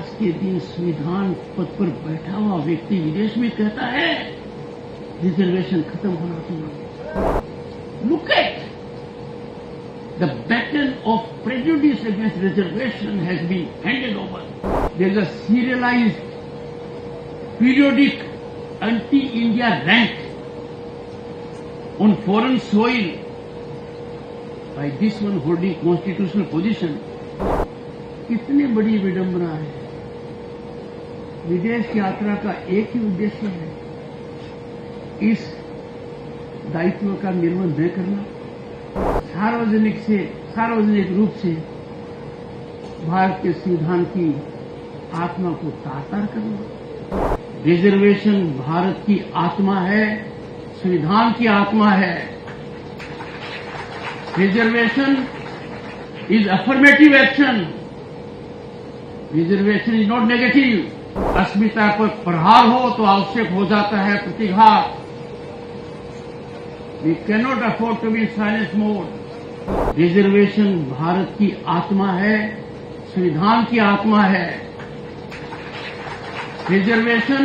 आज के दिन संविधान पद पर बैठा हुआ व्यक्ति विदेश में कहता है रिजर्वेशन खत्म होना चाहिए। Look at the battle of prejudice against reservation has been handed over. There is a serialized periodic anti-India rant on foreign soil by this one holding constitutional position. कितनी बड़ी विडंबना है। विदेश यात्रा का एक ही उद्देश्य है, इस दायित्व का निर्वहन न करना, सार्वजनिक रूप से भारत के संविधान की आत्मा को तार-तार करना। रिजर्वेशन भारत की आत्मा है, संविधान की आत्मा है। Reservation is affirmative action, reservation is not negative. अस्मिता पर प्रहार हो तो आवश्यक हो जाता है प्रतिघात। We cannot afford to be in silence mode. Reservation Bharat की आत्मा है, संविधान की आत्मा है। Reservation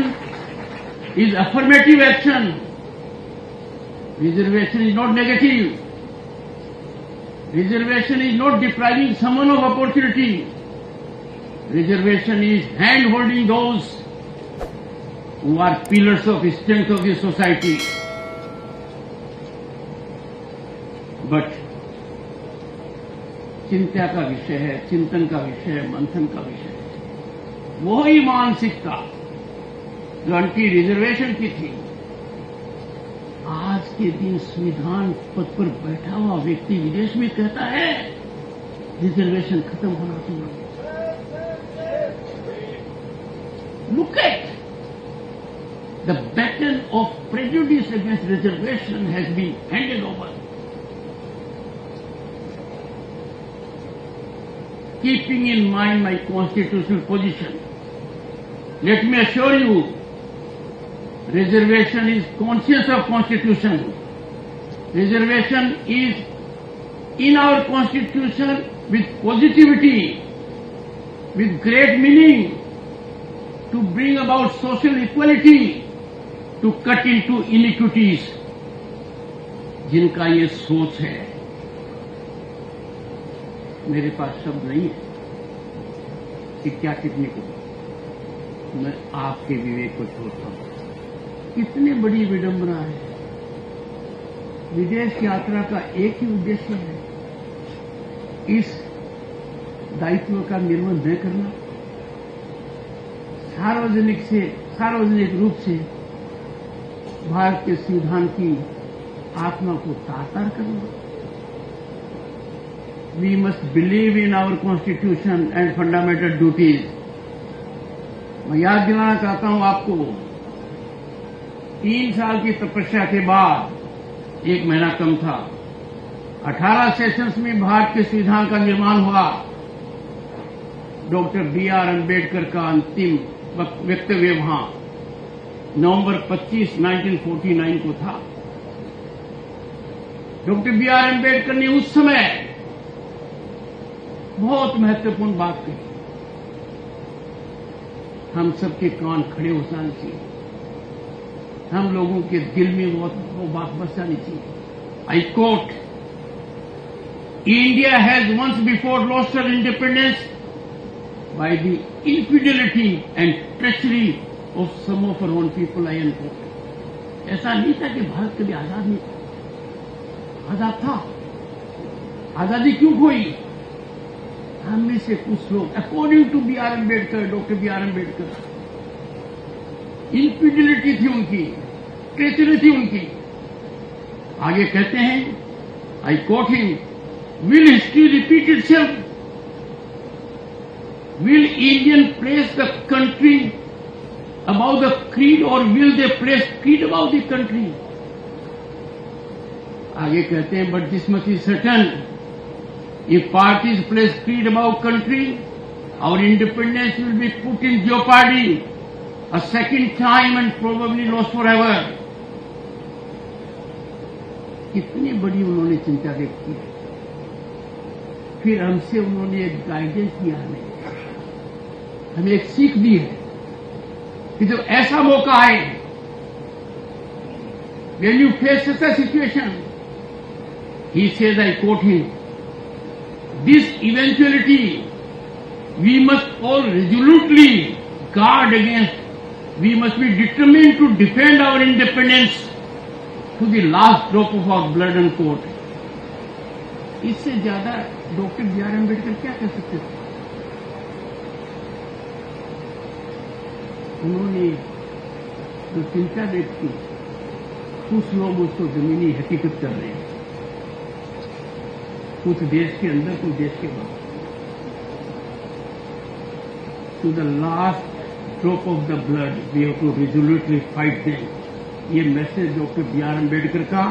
is affirmative action, reservation is not negative. Reservation is not depriving someone of opportunity. Reservation is hand-holding those who are pillars of strength of the society. But चिंता का विषय है, चिंतन का विषय है, मंथन का विषय है। वही मानसिकता जो एंटी रिजर्वेशन की थी, आज के दिन संविधान पद पर बैठा हुआ व्यक्ति विदेश में कहता है रिजर्वेशन खत्म होना चाहिए। Look at the battle of prejudice against reservation has been handed over. Keeping in mind my constitutional position, let me assure you, reservation is conscious of Constitution. Reservation is in our Constitution with positivity, with great meaning, to bring about social equality, to cut into iniquities. जिनका ये सोच है, मेरे पास शब्द नहीं है कि क्या टिप्पणी करूं। मैं आपके विवेक को छोड़ता हूं। कितनी बड़ी विडंबना है। विदेश यात्रा का एक ही उद्देश्य है, इस दायित्व का निर्वहन न करना, सार्वजनिक रूप से भारत के संविधान की आत्मा को तार-तार करना। We must believe in our constitution and fundamental duties. मैं याद दिलाना चाहता हूं आपको, 3 साल की तपस्या के बाद, 1 महीना कम था, 18 सेशंस में भारत के संविधान का निर्माण हुआ। Doctor B.R. अम्बेडकर का अंतिम वक्तव्य वहां नवंबर 25, 1949 को था। Doctor B.R. अम्बेडकर ने उस समय बहुत महत्वपूर्ण बात कही। हम सबके कान खड़े हो जाने चाहिए, हम लोगों के दिल में वो बात बस जानी चाहिए। I quote, India has once before lost her independence by the infidelity and treachery of some of our own people, I unquote. ऐसा नहीं था कि भारत कभी आजाद नहीं था, आजाद था। आजादी क्यों खोई? हम में से कुछ लोग, according to B.R. Ambedkar, doctor B.R. Ambedkar, infidelity थी उनकी, ट्रेचरी थी उनकी। आगे कहते हैं, I quote him, will history repeat itself? Will Indian place the country above the creed, or will they place creed above the country? आगे कहते हैं, but this much is certain, if parties place creed above country, our independence will be put in jeopardy a second time and probably lost forever. कितनी बड़ी उन्होंने चिंता व्यक्त की। फिर हमसे उन्होंने एक गाइडेंस दिया हमें हमें एक सीख दी है कि जब ऐसा मौका आए, when you face such a situation, he says, I quote him, this eventuality we must all resolutely guard against. We must be determined to defend our independence to the last drop of our blood and quote. इससे ज्यादा doctor B R. Ambedkar क्या कह सकते थे? उन्होंने जो चिंता व्यक्त की, कुछ लोग उसको जमीनी हकीकत कर रहे हैं, कुछ देश के अंदर, कुछ देश के बाहर। To the last drop of the blood we have to resolutely fight them. ये मैसेज डॉक्टर बी.आर. अम्बेडकर का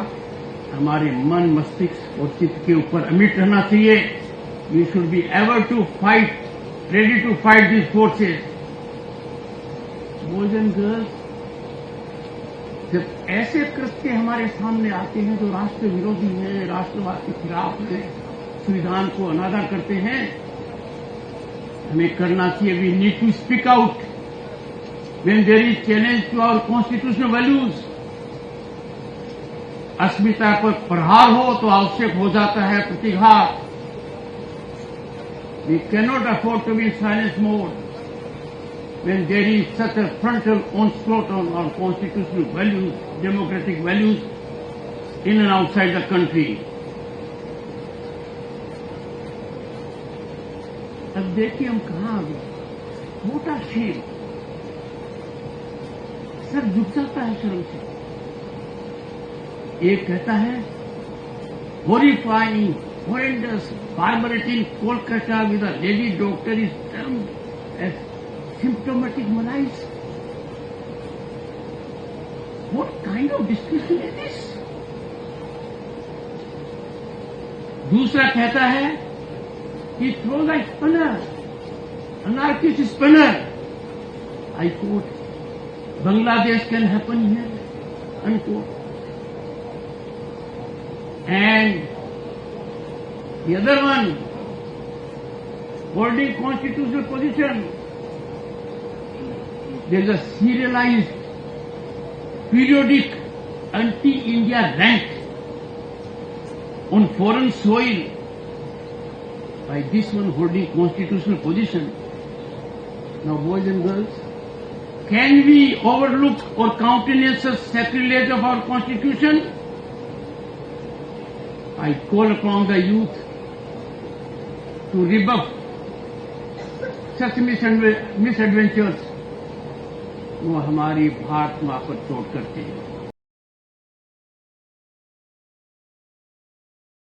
हमारे मन, मस्तिष्क और चित्त के ऊपर अमिट रहना चाहिए। We should be ever to fight, ready to fight this forces. Boys and girls, जब ऐसे कृत्य हमारे सामने आते हैं जो राष्ट्र विरोधी हैं, राष्ट्रवाद के खिलाफ हैं, संविधान को अनादर करते हैं, हमें करना चाहिए, we need to speak out when there is challenge to our constitutional values. अस्मिता पर प्रहार हो तो आवश्यक हो जाता है प्रतिघात। We cannot afford to be in silence mode when there is such a frontal onslaught on our constitutional values, democratic values, in and outside the country. अब देखिए हम कहाँ आ गए। मोटा शेर, सर झुक जाता है शर्म से। एक कहता है horrifying, horrendous barbarity in Kolkata with a lady doctor is termed as symptomatic malaise. What kind of discussion is this? दूसरा कहता है he throws a spanner, anarchist spanner. I quote, Bangladesh can happen here, unquote. And the other one, holding constitutional position, there is a serialized, periodic anti-India rant on foreign soil by this one holding constitutional position. Now, boys and girls, can we overlook or countenance such sacrilege of our constitution? I call upon the youth to rebuff such misadventures वो हमारी भारत माँ पर चोट करते हैं।